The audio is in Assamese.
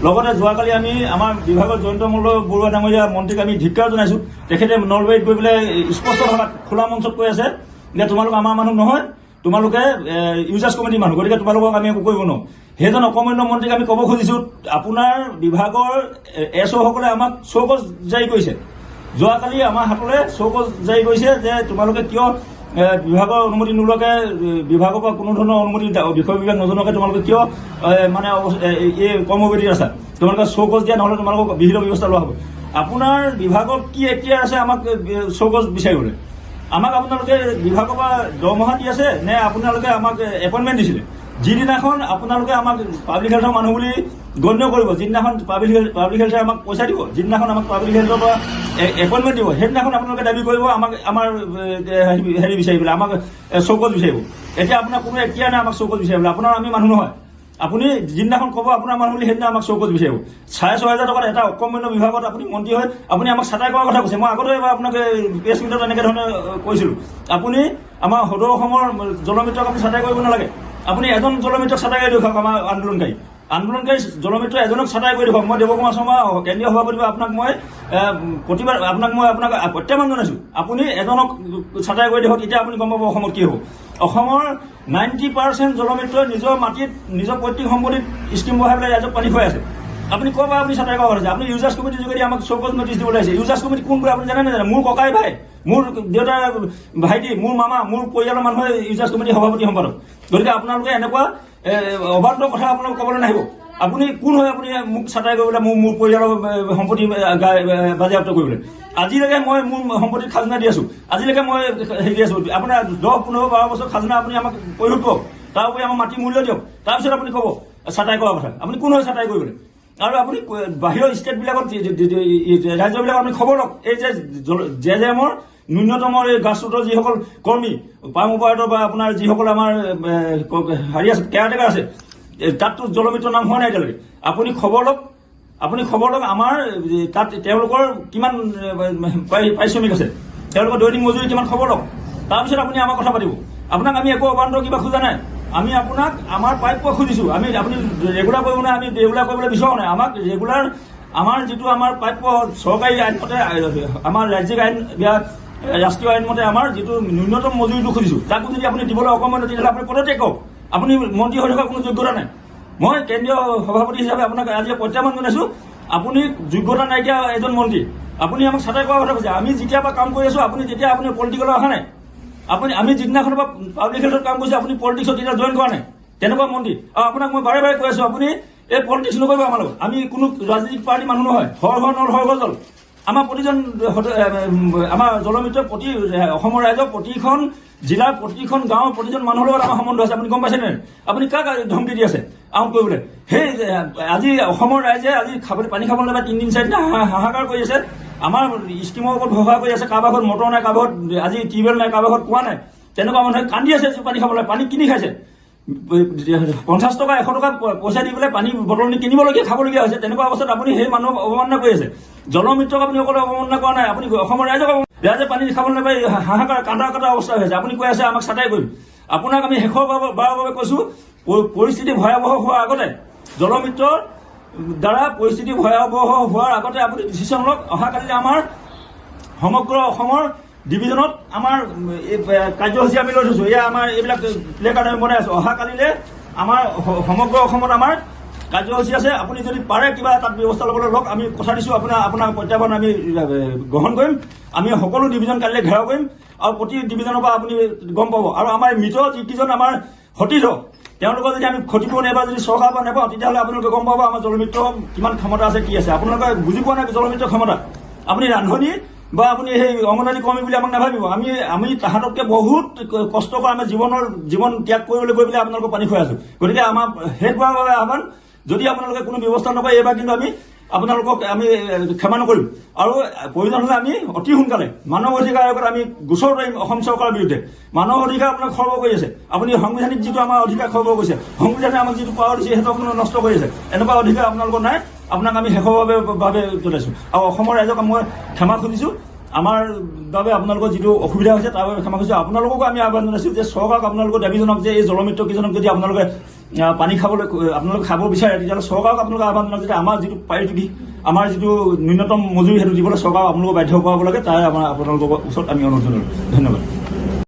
লগতে যোৱাকালি আমি আমাৰ বিভাগৰ জয়ন্ত মল্ল বৰুৱা ডাঙৰীয়া মন্ত্ৰীক আমি ধিক্কাৰ জনাইছো। তেখেতে নলবাৰীত গৈ পেলাই স্পষ্ট ভাষাত খোলা মঞ্চত কৈ আছে যে তোমালোক আমাৰ মানুহ নহয়, তোমালোকে ইউজাৰ্ছ কমিটিৰ মানুহ, গতিকে তোমালোকক আমি একো কৰিব নোৱাৰো। সেইজন অকমান্য মন্ত্ৰীক আমি ক'ব খুজিছো, আপোনাৰ বিভাগৰ SO সকলে আমাক চৌকজ জাৰি কৰিছে। যোৱাকালি আমাৰ হাতলৈ চৌকজ জাৰি কৰিছে যে তোমালোকে কিয় বিভাগৰ অনুমতি নোলোৱাকৈ, বিভাগৰ পৰা কোনো ধৰণৰ অনুমতি বিষয় বিভাগ নজনোৱাকৈ তোমালোকে কিয় মানে এই কৰ্মবিৰতি আছা, তোমালোকে চৌকজ দিয়া নহ'লে তোমালোকক বিহিত ব্যৱস্থা লোৱা হ'ব। আপোনাৰ বিভাগত কি এখতিয়াৰ আছে আমাক চৌকজ বিচাৰিবলৈ? আমাক আপোনালোকে বিভাগৰ পৰা দৰমহা দি আছে নে আপোনালোকে আমাক এপইণ্টমেণ্ট দিছিলে? যিদিনাখন আপোনালোকে আমাক পাব্লিক হেল্থৰ মানুহ বুলি গণ্য কৰিব, যিদিনাখন পাব্লিক হেল্থে আমাক পইচা দিব, যিদিনাখন আমাক পাব্লিক হেল্থৰ পৰা এপইণ্টমেণ্ট দিব, সেইদিনাখন আপোনালোকে দাবী কৰিব আমাৰ হেৰি বিচাৰিবলৈ, আমাক চৌকজ বিচাৰিব। এতিয়া আপোনাৰ কোনো এখতিয়াৰ নাই আমাক চৌকজ বিচাৰিবলৈ। আপোনাৰ আমি মানুহ নহয়, আপুনি যিদিনাখন ক'ব আপোনাৰ মানুহ বুলি সেইদিনা আমাক চৌকজ বিচাৰিব। 6,500 টকাত এটা অকমান্য বিভাগত আপুনি মন্ত্ৰী হয় আপুনি আমাক ছাটাই কৰাৰ কথা কৈছে। মই আগতে এবাৰ আপোনাক প্ৰেছ মিটত এনেকৈ ধৰণে কৈছিলোঁ, আপুনি আমাৰ সদৌ অসমৰ জলমিত্ৰক আপুনি ছাটাই কৰিব নালাগে। আপুনি এজন জলমিত্ৰক ছাটাই কৰি দেখুৱাওক। আমাৰ আন্দোলনকাৰী জলমিত্ৰ এজনক ছাটাই কৰি দেখুৱাওক। মই দেৱকুমাৰ শৰ্মা কেন্দ্ৰীয় সভাপতি আপোনাক মই প্ৰতিবাদ আপোনাক প্ৰত্যাহ্বান জনাইছোঁ, আপুনি এজনক ছাটাই কৰি দেখুৱাওক। এতিয়া আপুনি গম পাব অসমত কি হ'ব। অসমৰ 90% জলমিত্ৰই নিজৰ মাটিত নিজৰ পৈতৃক সম্পত্তিত স্কিম বহাই পেলাই ৰাইজক পানী খুৱাই আছে। আপুনি ক'ৰ পৰা আপুনি ছাটাই কৰা হৈছে? আপুনি ইউজাৰ্ছ কমিটিৰ যোগেদি আমাক চৌকজ নটিচ দিবলৈ আহিছে। ইউজাৰ্ছ কমিটি কোন আপুনি জানে নাজানে? মোৰ ককাই ভাই, মোৰ দেউতাৰ ভাইটি, মোৰ মামা, মোৰ পৰিয়ালৰ মানুহে ইউজাৰ্ছ কমিটিৰ সভাপতি সম্পাদক। গতিকে আপোনালোকে এনেকুৱা অবাধ্য কথা আপোনালোকে ক'বলৈ নাহিব। আপুনি কোন হয় আপুনি মোক ছাটাই কৰিবলৈ, মোৰ পৰিয়ালৰ সম্পত্তি বাজেয়াপ্ত কৰিবলৈ? আজিলৈকে মই মোৰ সম্পত্তিত খাজনা দি আছো, আজিলৈকে মই হেৰি দি আছো। আপোনাৰ 10, 15, 12 বছৰ খাজনা আপুনি আমাক পৰিশোধ কৰক, তাৰ উপৰি আমাৰ মাটি মূল্য দিয়ক, তাৰপিছত আপুনি ক'ব ছাটাই কৰাৰ কথা। আপুনি কোন হয় ছাটাই কৰিবলৈ? আৰু আপুনি বাহিৰৰ ষ্টেটবিলাকত ৰাজ্যবিলাকত আপুনি খবৰ লওক, এই যে JJM-ৰ ন্যূনতমৰ এই গ্ৰাছৰুটৰ যিসকল কৰ্মী, পাম অপাৰেটৰ বা আপোনাৰ যিসকল আমাৰ হেৰি আছে, কেয়াৰটেকাৰ আছে, তাততো জলমিত্ৰৰ নাম হোৱা নাই এতিয়ালৈকে। আপুনি খবৰ লওক, আমাৰ তাত তেওঁলোকৰ কিমান পাৰিশ্ৰমিক আছে, তেওঁলোকৰ দৈনিক মজুৰি কিমান, খবৰ লওক। তাৰপিছত আপুনি আমাৰ কথা পাতিব। আপোনাক আমি একো অবান্ধ কিবা খোজা নাই, আমি আপোনাক আমাৰ প্ৰাপ্য খুজিছোঁ। আপুনি ৰেগুলাৰ কৰিব নাই, আমি ৰেগুলাৰ কৰিবলৈ বিচৰা নাই। আমাক ৰেগুলাৰ আমাৰ যিটো আমাৰ প্ৰাপ্য চৰকাৰী আইন মতে, আমাৰ ৰাজ্যিক আইন বা ৰাষ্ট্ৰীয় আইন মতে আমাৰ যিটো ন্যূনতম মজুৰিটো খুজিছোঁ, তাকো যদি আপুনি দিবলৈ অকমান্য, তেতিয়াহ'লে আপুনি পদত্যাগ কৰক। আপুনি মন্ত্ৰী হৈ থকাৰ কোনো যোগ্যতা নাই। মই কেন্দ্ৰীয় সভাপতি হিচাপে আপোনাক আজি প্ৰত্যাহ্বান জনাইছোঁ, আপুনি যোগ্যতা নাইকিয়া এজন মন্ত্ৰী, আপুনি আমাক ছাটাই কৰাৰ কথা কৈছে। আমি যেতিয়াৰ পৰা কাম কৰি আছোঁ, আপুনি পলিটিকেলত অহা নাই। আমি যিদিনাখনৰ পৰা পাব্লিক হেল্থত কাম কৰিছোঁ, আপুনি পলিটিক্সত তেতিয়া জইন কৰা নাই। তেনেকুৱা মন্ত্ৰী। আৰু আপোনাক মই বাৰে বাৰে কৈ আছোঁ, আপুনি এই পলিটিক্স নকৰিব আমাৰ লগত। আমি কোনো ৰাজনৈতিক পাৰ্টীৰ মানুহ নহয়। হৰ ঘৰ নল, হৰ ঘৰ জল। আমাৰ প্ৰতিজন আমাৰ জলমিত্ৰ অসমৰ ৰাইজৰ প্ৰতিখন জিলাৰ প্ৰতিখন গাঁৱৰ প্ৰতিজন মানুহৰ লগত আমাৰ সম্বন্ধ আছে। আপুনি গম পাইছেনে? আপুনি কাক ধমকি দি আছে আউট কৰিবলৈ? সেই আজি অসমৰ ৰাইজে আজি পানী খাবলৈ নাপায় 3 দিন 4 দিন হাহাকাৰ কৰি আছে। আমাৰ স্কিমৰ ওপৰত ভৰসা কৰি আছে। কাৰোবাৰ ঘৰত মটৰ নাই, কাৰোবাৰ আজি টিউবৱেল নাই, কাৰোবাৰ ঘৰত কুঁৱা নাই। তেনেকুৱা মানুহে কান্দি আছে পানী খাবলৈ। পানী কিনি খাইছে 50 টকা 100 টকা পইচা দি পেলাই পানী বটল নি কিনিবলগীয়া, খাবলগীয়া হৈছে। তেনেকুৱা অৱস্থাত আপুনি সেই মানুহক অৱমাননা কৰি আছে। জলমিত্ৰক আপুনি অকলে অৱমাননা কৰা নাই, আপুনি অসমৰ ৰাইজে পানী খাবলৈ নাপায় হাহাকাৰ কান্দা কটা অৱস্থা হৈছে। আপুনি কৈ আছে আমাক ছাটাই কৰিম। আপোনাক আমি শেষৰ বাৰৰ বাবে কৈছোঁ, পৰিস্থিতি ভয়াৱহ হোৱাৰ আগতে, জলমিত্ৰৰ দ্বাৰা পৰিস্থিতি ভয়াৱহ হোৱাৰ আগতে আপুনি ডিচিশ্যন লওক। অহাকালিলৈ আমাৰ সমগ্ৰ অসমৰ ডিভিজনত আমাৰ কাৰ্যসূচী আমি লৈ থৈছোঁ। এয়া আমাৰ এইবিলাক প্লে কাৰ্ড আমি বনাই আছোঁ। অহাকালিলৈ আমাৰ সমগ্ৰ অসমত আমাৰ কাৰ্যসূচী আছে। আপুনি যদি পাৰে কিবা তাত ব্যৱস্থা ল'বলৈ লওক। আমি কথা দিছোঁ, আপোনাৰ প্ৰত্যাহ্বান আমি গ্ৰহণ কৰিম। আমি সকলো ডিভিজন কালিলৈ ঘেৰাও কৰিম আৰু প্ৰতি ডিভিজনৰ পৰা আপুনি গম পাব। আৰু আমাৰ মৃত যিকেইজন আমাৰ সতীৰ্থ, তেওঁলোকৰ যদি আমি ক্ষতিপূৰণ এবাৰ যদি চৰকাৰৰ পৰা নাপাওঁ, তেতিয়াহ'লে আপোনালোকে গম পাব আমাৰ জলমিত্ৰ কিমান ক্ষমতা আছে, কি আছে। আপোনালোকে বুজি পোৱা নাই জলমিত্ৰ ক্ষমতা। আপুনি ৰান্ধনি বা আপুনি সেই অংগনবাড়ী কৰ্মী বুলি আমাক নাভাবিব। আমি তাহাঁততকৈ বহুত কষ্ট কৰা, আমাৰ জীৱন ত্যাগ কৰিবলৈ গৈ পেলাই আপোনালোকক পানী খুৱাই আছোঁ। গতিকে আমাৰ শেষ হোৱাৰ বাবে আহ্বান, যদি আপোনালোকে কোনো ব্যৱস্থা নকৰে এইবাৰ কিন্তু আমি আপোনালোকক ক্ষমা নকৰিম। আৰু প্ৰয়োজন হ'লে আমি অতি সোনকালে মানৱ অধিকাৰ আয়োগত আমি গোচৰ কৰিম অসম চৰকাৰৰ বিৰুদ্ধে। মানৱ অধিকাৰ আপোনাক খৰ্ব কৰি আছে। আপুনি সাংবিধানিক যিটো আমাৰ অধিকাৰ খৰ্ব কৰিছে, সংবিধানে আমাক যিটো পাৱাৰ দিছে সেইটো আপোনাক নষ্ট কৰি আছে। এনেকুৱা অধিকাৰ আপোনালোকৰ নাই। আপোনাক আমি শেষৰভাৱে জনাইছোঁ। আৰু অসমৰ ৰাইজক মই ক্ষমা খুজিছোঁ। আমাৰ বাবে আপোনালোকৰ যিটো অসুবিধা হৈছে তাৰ বাবে ক্ষমা খুজিছোঁ। আপোনালোককো আমি আহ্বান জনাইছোঁ যে চৰকাৰক আপোনালোকৰ দাবী জনাওক যে এই জলমিত্ৰ কেইজনক যদি আপোনালোকে পানী খাবলৈ আপোনালোকে খাব বিচাৰে তেতিয়াহ'লে চৰকাৰক আপোনালোকে আহ্বান জনাওক যে আমাৰ যিটো পাৰিটোকি আমাৰ যিটো ন্যূনতম মজুৰি সেইটো দিবলৈ চৰকাৰক আপোনালোকক বাধ্য কৰাব লাগে তাৰ আপোনালোকৰ ওচৰত আমি অনুৰোধ জনালোঁ। ধন্যবাদ।